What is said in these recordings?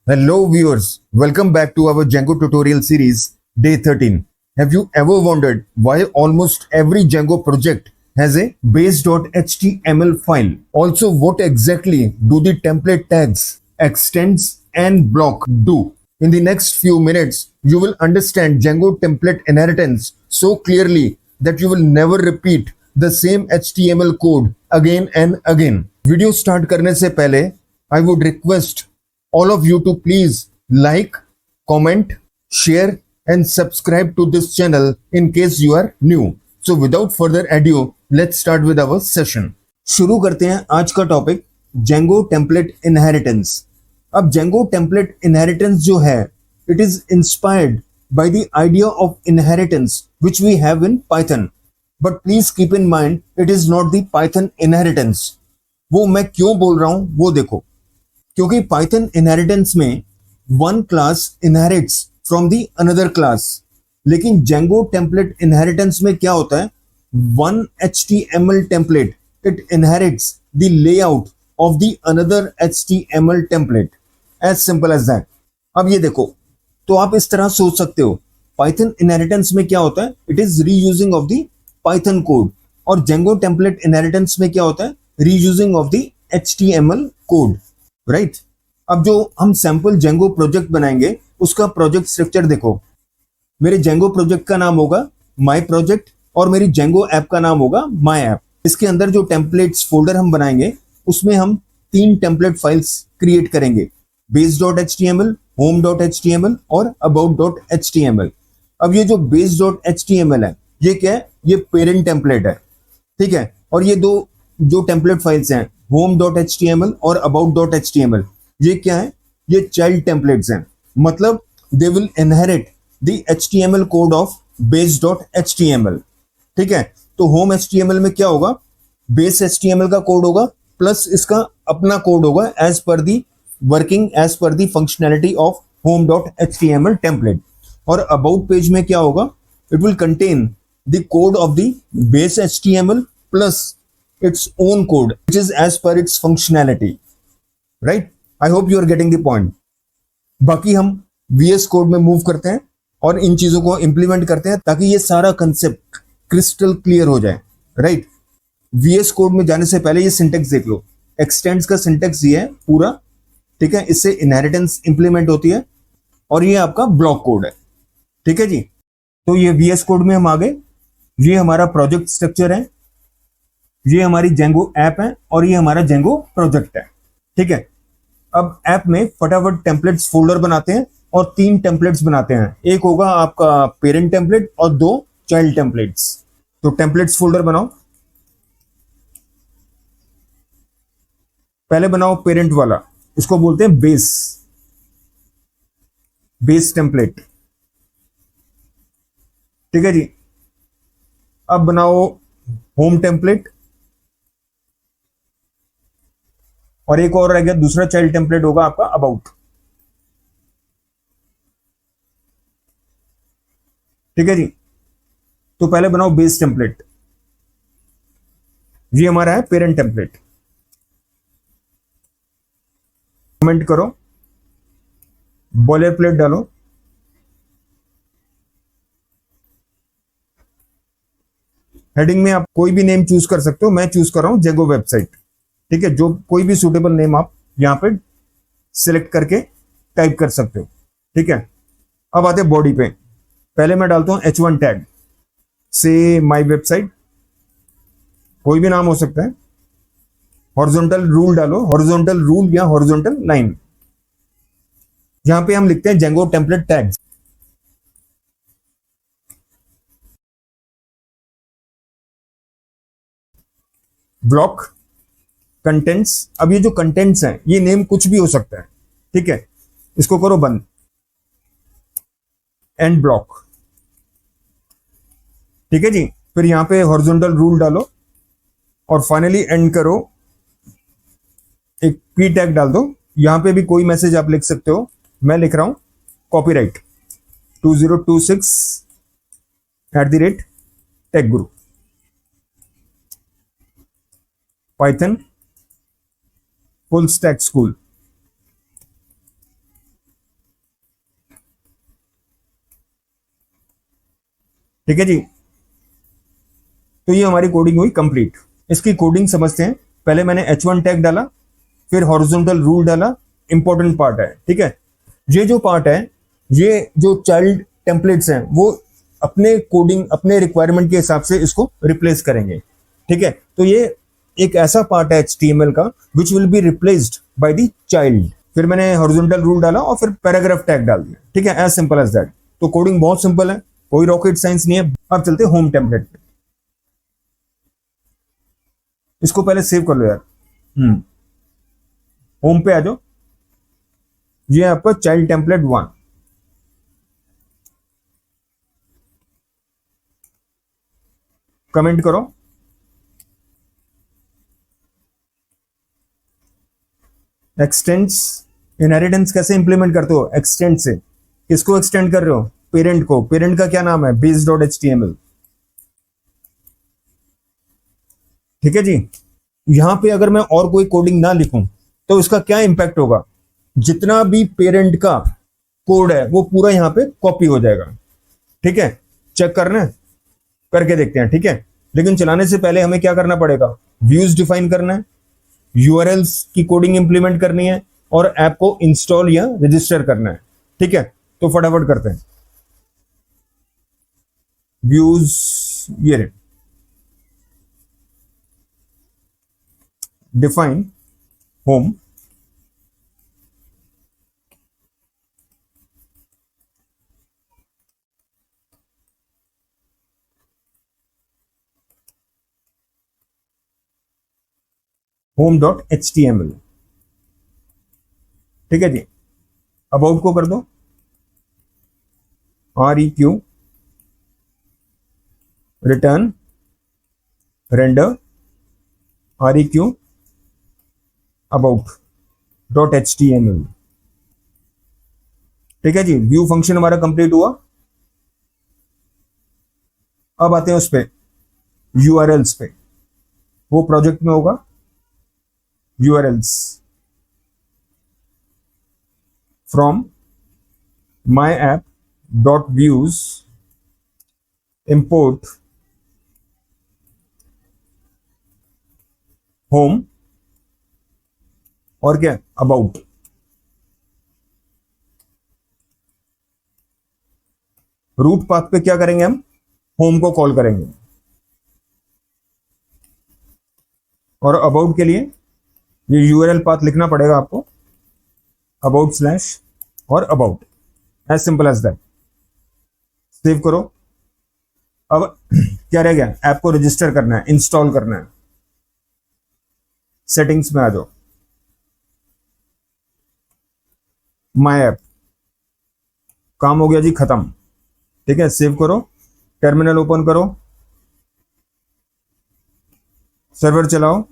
Hello viewers, welcome back to our Django tutorial series, day 13. Have you ever wondered why almost every Django project has a base.html file? Also, what exactly do the template tags, extends and block do? In the next few minutes, you will understand Django template inheritance so clearly that you will never repeat the same HTML code again and again. Video start करने से पहले I would request all of you to please like, comment, share and subscribe to this channel in case you are new. So without further ado, let's start with our session. शुरू करते हैं आज का topic Django template inheritance. अब Django template inheritance जो है it is inspired by the idea of inheritance which we have in Python. But please keep in mind it is not the Python inheritance. वो मैं क्यों बोल रहा हूं वो देखो, क्योंकि पाइथन इनहेरिटेंस में one class inherits from the another class, लेकिन जेंगो टेम्पलेट इनहेरिटेंस में क्या होता है, one HTML template it inherits the layout of the another HTML template, as simple as that. अब ये देखो, तो आप इस तरह सोच सकते हो पाइथन इनहेरिटेंस में क्या होता है, it is reusing of the Python code, और जेंगो टेम्पलेट इनहेरिटेंस में क्या होता है, reusing of the HTML code, right. अब जो हम सैंपल जेंगो प्रोजेक्ट बनाएंगे उसका प्रोजेक्ट स्ट्रक्चर देखो. मेरे जेंगो प्रोजेक्ट का नाम होगा माय प्रोजेक्ट और मेरी जेंगो ऐप का नाम होगा माय ऐप. इसके अंदर जो टेम्पलेट्स फोल्डर हम बनाएंगे उसमें हम तीन टेम्पलेट फाइल्स क्रिएट करेंगे, base.html, home.html और about.html. अब ये जो base.html है ये क्या है, ये पेरेंट टेम्पलेट है, ठीक है. और ये दो जो टेम्पलेट फाइल्स हैं home.html और about.html, ये क्या है, ये चाइल्ड टेम्पलेट्स हैं. मतलब they will inherit the HTML code of base.html, ठीक है. तो होम HTML में क्या होगा, बेस HTML का कोड होगा प्लस इसका अपना कोड होगा as per the working as per the functionality of home.html template. और अबाउट पेज में क्या होगा, it will contain the code of the base HTML प्लस its own code which is as per its functionality, right? I hope you are getting the point. बाकी हम VS code में move करते हैं और इन चीजों को इंप्लीमेंट करते हैं ताकि ये सारा कंसेप्ट क्रिस्टल क्लियर हो जाए, राइट. VS कोड में जाने से पहले ये सिंटेक्स देख लो. एक्सटेंड्स का सिंटेक्स ये है पूरा, ठीक है. इससे इनहेरिटेंस इंप्लीमेंट होती है और ये आपका ब्लॉक कोड है, ठीक है जी. तो ये VS कोड में हम आ गए. ये हमारा प्रोजेक्ट स्ट्रक्चर है, ये हमारी जेंगो ऐप है और ये हमारा जेंगो प्रोजेक्ट है, ठीक है. अब ऐप में फटाफट टेम्पलेट्स फोल्डर बनाते हैं और तीन टेम्पलेट्स बनाते हैं. एक होगा आपका पेरेंट टेम्पलेट और दो चाइल्ड टेम्पलेट्स. तो टेम्पलेट्स फोल्डर बनाओ. पहले बनाओ पेरेंट वाला, इसको बोलते हैं बेस, बेस टेम्पलेट, ठीक है जी. अब बनाओ होम टेम्पलेट और एक और रह गया, दूसरा चाइल्ड टेम्पलेट होगा आपका अबाउट, ठीक है जी. तो पहले बनाओ बेस टेम्पलेट, ये हमारा है पेरेंट टेम्पलेट. कमेंट करो, बॉयलर प्लेट डालो, हेडिंग में आप कोई भी नेम चूज कर सकते हो. मैं चूज कर रहा हूं जेगो वेबसाइट, ठीक है. जो कोई भी सुटेबल नेम आप यहां पे सिलेक्ट करके टाइप कर सकते हो, ठीक है. अब आते बॉडी पे. पहले मैं डालता हूं H1 टैग से माय वेबसाइट, कोई भी नाम हो सकता है. हॉरिजॉन्टल रूल डालो, हॉरिजॉन्टल रूल या हॉरिजॉन्टल लाइन. यहां पे हम लिखते हैं Django template tags. Block contents. अब ये जो कंटेंट्स हैं ये नेम कुछ भी हो सकता है, ठीक है. इसको करो बंद. एंड ब्लॉक, ठीक है जी. फिर यहां पे हॉरिजॉन्टल रूल डालो और फाइनली एंड करो, एक पी टैग डाल दो. यहां पे भी कोई मैसेज आप लिख सकते हो. मैं लिख रहा हूं copyright 2026 @techguru, Python full stack school, ठीक है जी, तो ये हमारी कोडिंग हुई कंप्लीट। इसकी कोडिंग समझते हैं। पहले मैंने H1 टैग डाला, फिर हॉरिजॉन्टल रूल डाला, इंपॉर्टेंट पार्ट है, ठीक है। ये जो पार्ट है, ये जो चाइल्ड टेम्पलेट्स हैं वो अपने कोडिंग अपने रिक्वायरमेंट के हिसाब से इसको रिप्लेस करेंगे, ठीक है। तो ये एक ऐसा पार्ट है HTML का which will be replaced by the child. फिर मैंने हॉरिजॉन्टल रूल डाला और फिर पैराग्राफ टैग डाल दिया, ठीक है, एज सिंपल एज दैट। तो कोडिंग बहुत सिंपल है, कोई रॉकेट साइंस नहीं है। अब चलते होम टेम्पलेट पे। इसको पहले सेव कर लो यार। होम पे आ जाओ। ये है आपका चाइल्ड टेम्पलेट 1। कमेंट करो। एक्सटेंड्स, इनहेरिटेंस कैसे इंप्लीमेंट करते हो? एक्सटेंड से। किसको एक्सटेंड कर रहे हो? पेरेंट को। पेरेंट का क्या नाम है? बेस डॉट HTML, ठीक है जी। यहां पे अगर मैं और कोई कोडिंग ना लिखूं तो इसका क्या इंपैक्ट होगा? जितना भी पेरेंट का कोड है वो पूरा यहां पे कॉपी हो जाएगा, ठीक है। चेक करना है, करके देखते हैं, ठीक है। लेकिन चलाने से पहले हमें क्या करना पड़ेगा? व्यूज डिफाइन करना है, यूआरएल्स की कोडिंग इंप्लीमेंट करनी है और ऐप को इंस्टॉल या रजिस्टर करना है, ठीक है। तो फटाफट करते हैं। व्यूज, ये रहे, define home, home dot HTML, ठीक है जी। अबाउट को कर दो REQ, return, render, REQ, about dot HTML, ठीक है जी। व्यू फंक्शन हमारा कंप्लीट हुआ। अब आते हैं उस पे यूआरएल्स पे। वो प्रोजेक्ट में होगा URLs from my app dot views import home और क्या अबाउट। रूट पाथ पे क्या करेंगे? हम होम को कॉल करेंगे और अबाउट के लिए ये यूआरएल पाथ लिखना पड़ेगा आपको, अबाउट स्लैश और about, as simple as that. Save करो। अब क्या रह गया? ऐप को रजिस्टर करना है, इंस्टॉल करना है। सेटिंग्स में आ जाओ, माई ऐप, काम हो गया जी, खत्म, ठीक है। सेव करो, टर्मिनल ओपन करो, सर्वर चलाओ,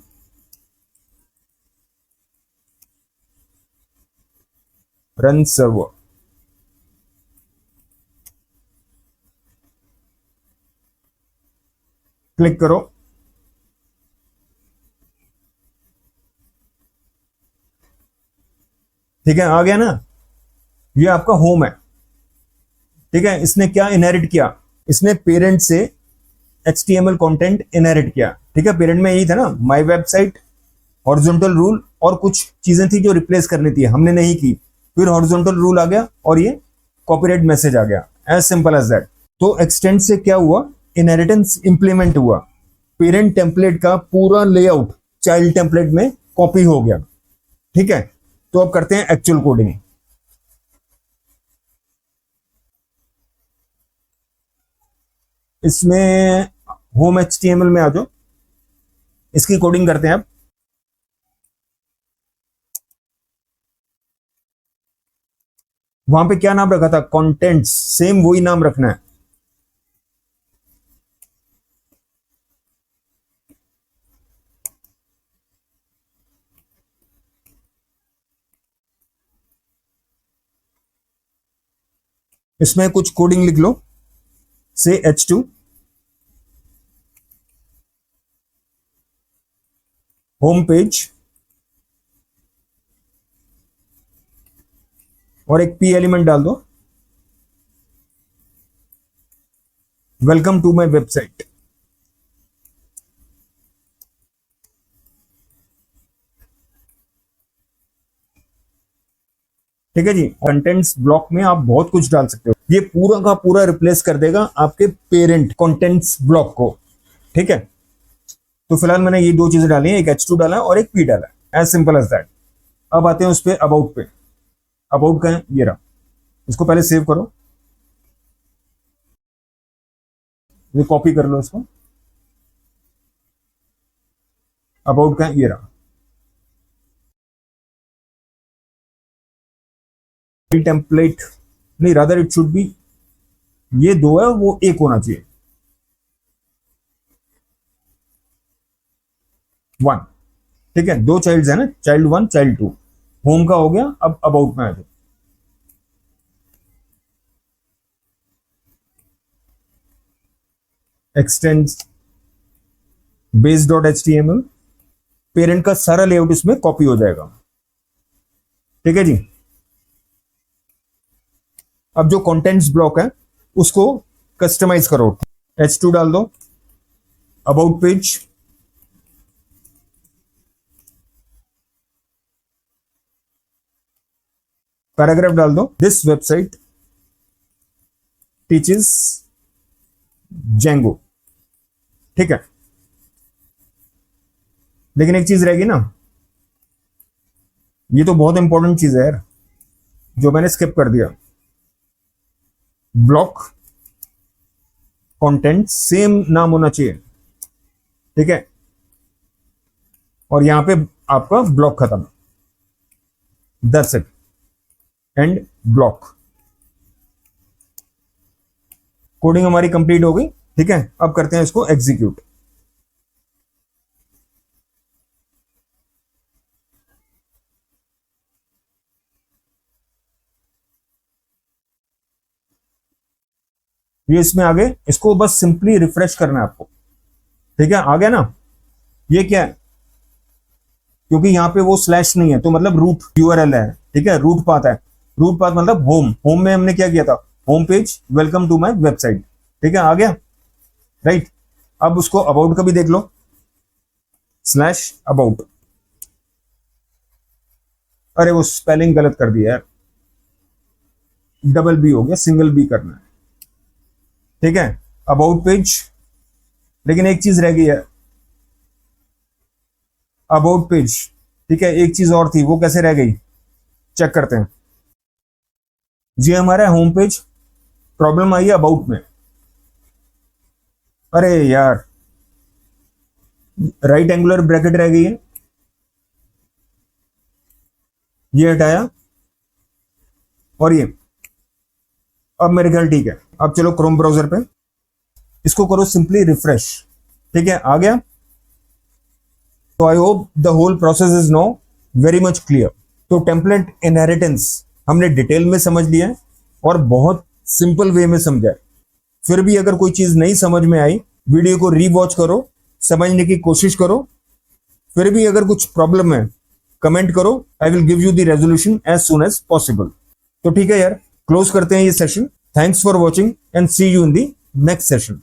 रन सर्वर, क्लिक करो। ठीक है, आ गया ना? ये आपका होम है, ठीक है। इसने क्या इनहेरिट किया? इसने पेरेंट से HTML कंटेंट इनहेरिट किया, ठीक है। पेरेंट में यही था ना, माय वेबसाइट, हॉरिजॉन्टल रूल और कुछ चीजें थी जो रिप्लेस करनी थी, हमने नहीं की। फिर हॉरिजॉन्टल रूल आ गया और ये कॉपीराइट मैसेज आ गया, एज सिंपल एज दैट। तो एक्सटेंड से क्या हुआ? इनहेरिटेंस इंप्लीमेंट हुआ। पेरेंट टेम्पलेट का पूरा लेआउट चाइल्ड टेम्पलेट में कॉपी हो गया, ठीक है। तो अब करते हैं एक्चुअल कोडिंग। इसमें होम HTML में आ जाओ, इसकी कोडिंग करते हैं अब। वहां पे क्या नाम रखा था? कंटेंट्स, सेम वही नाम रखना है। इसमें कुछ कोडिंग लिख लो, से H2 होम पेज और एक P एलिमेंट डाल दो। Welcome to my website. ठीक है जी, कंटेंट्स ब्लॉक में आप बहुत कुछ डाल सकते हो, ये पूरा का पूरा रिप्लेस कर देगा आपके पेरेंट कंटेंट्स ब्लॉक को। ठीक है, तो फिलहाल मैंने ये दो चीजें डाली हैं, एक H2 डाला और एक P डाला, एज सिंपल एज दैट। अब आते हैं उस पे अबाउट पे। अबाउट का है ये रहा, इसको पहले सेव करो, ये कॉपी कर लो इसको। अबाउट का है ये रहा, टेम्पलेट नहीं, रादर इट शुड बी, ये दो है वो एक होना चाहिए, 1। ठीक है, दो चाइल्ड है ना, चाइल्ड 1 चाइल्ड 2। होम का हो गया, अब अबाउट में आ जाए। Extend base dot HTML, parent का सारा लेआउट इसमें कॉपी हो जाएगा। ठीक है जी, अब जो कंटेंट्स ब्लॉक है उसको कस्टमाइज करो। H2 डाल दो, अबाउट पेज, पैराग्राफ डाल दो, दिस वेबसाइट टीचेस जेंगो। ठीक है, लेकिन एक चीज रहेगी ना, ये तो बहुत इंपॉर्टेंट चीज है यार, जो मैंने स्किप कर दिया। ब्लॉक कंटेंट सेम नाम होना चाहिए। ठीक है, और यहां पे आपका ब्लॉक खत्म, that's it, and block. Coding हमारी कंप्लीट हो गई। ठीक है, अब करते हैं इसको एग्जीक्यूट। ये इसमें आ गए, इसको बस सिंपली रिफ्रेश करना है आपको। ठीक है, आ गया ना। ये क्या है, क्योंकि यहाँ पे वो स्लैश नहीं है तो मतलब रूट URL है। ठीक है, रूट पाथ है, रूट पाथ मतलब होम। होम में हमने क्या किया था, home page welcome to my website. ठीक है, आ गया राइट। अब उसको अबाउट का भी देख लो, स्लैश अबाउट। अरे वो स्पेलिंग गलत कर दिया यार, डबल बी हो गया, सिंगल बी करना है। ठीक है, अबाउट पेज, लेकिन एक चीज रह गई है, अबाउट पेज। ठीक है, एक चीज और थी, वो कैसे रह गई, चेक करते हैं। जी हमारा होम पेज, प्रॉब्लम आई है अबाउट में। अरे यार, राइट एंगुलर ब्रैकेट रह गई है, ये हटाया, और ये। अब मेरे ख्याल ठीक है। अब चलो क्रोम ब्राउजर पे, इसको करो सिंपली रिफ्रेश। ठीक है, आ गया। तो I hope the whole process is now very much clear. तो टेम्पलेट इनहेरिटेंस हमने डिटेल में समझ लिया है और बहुत सिंपल वे में समझा है। फिर भी अगर कोई चीज नहीं समझ में आई, वीडियो को रीवॉच करो, समझने की कोशिश करो। फिर भी अगर कुछ प्रॉब्लम है, कमेंट करो, I will give you the resolution as soon as possible. तो ठीक है यार, क्लोज करते हैं ये session. Thanks for watching and see you in the next session.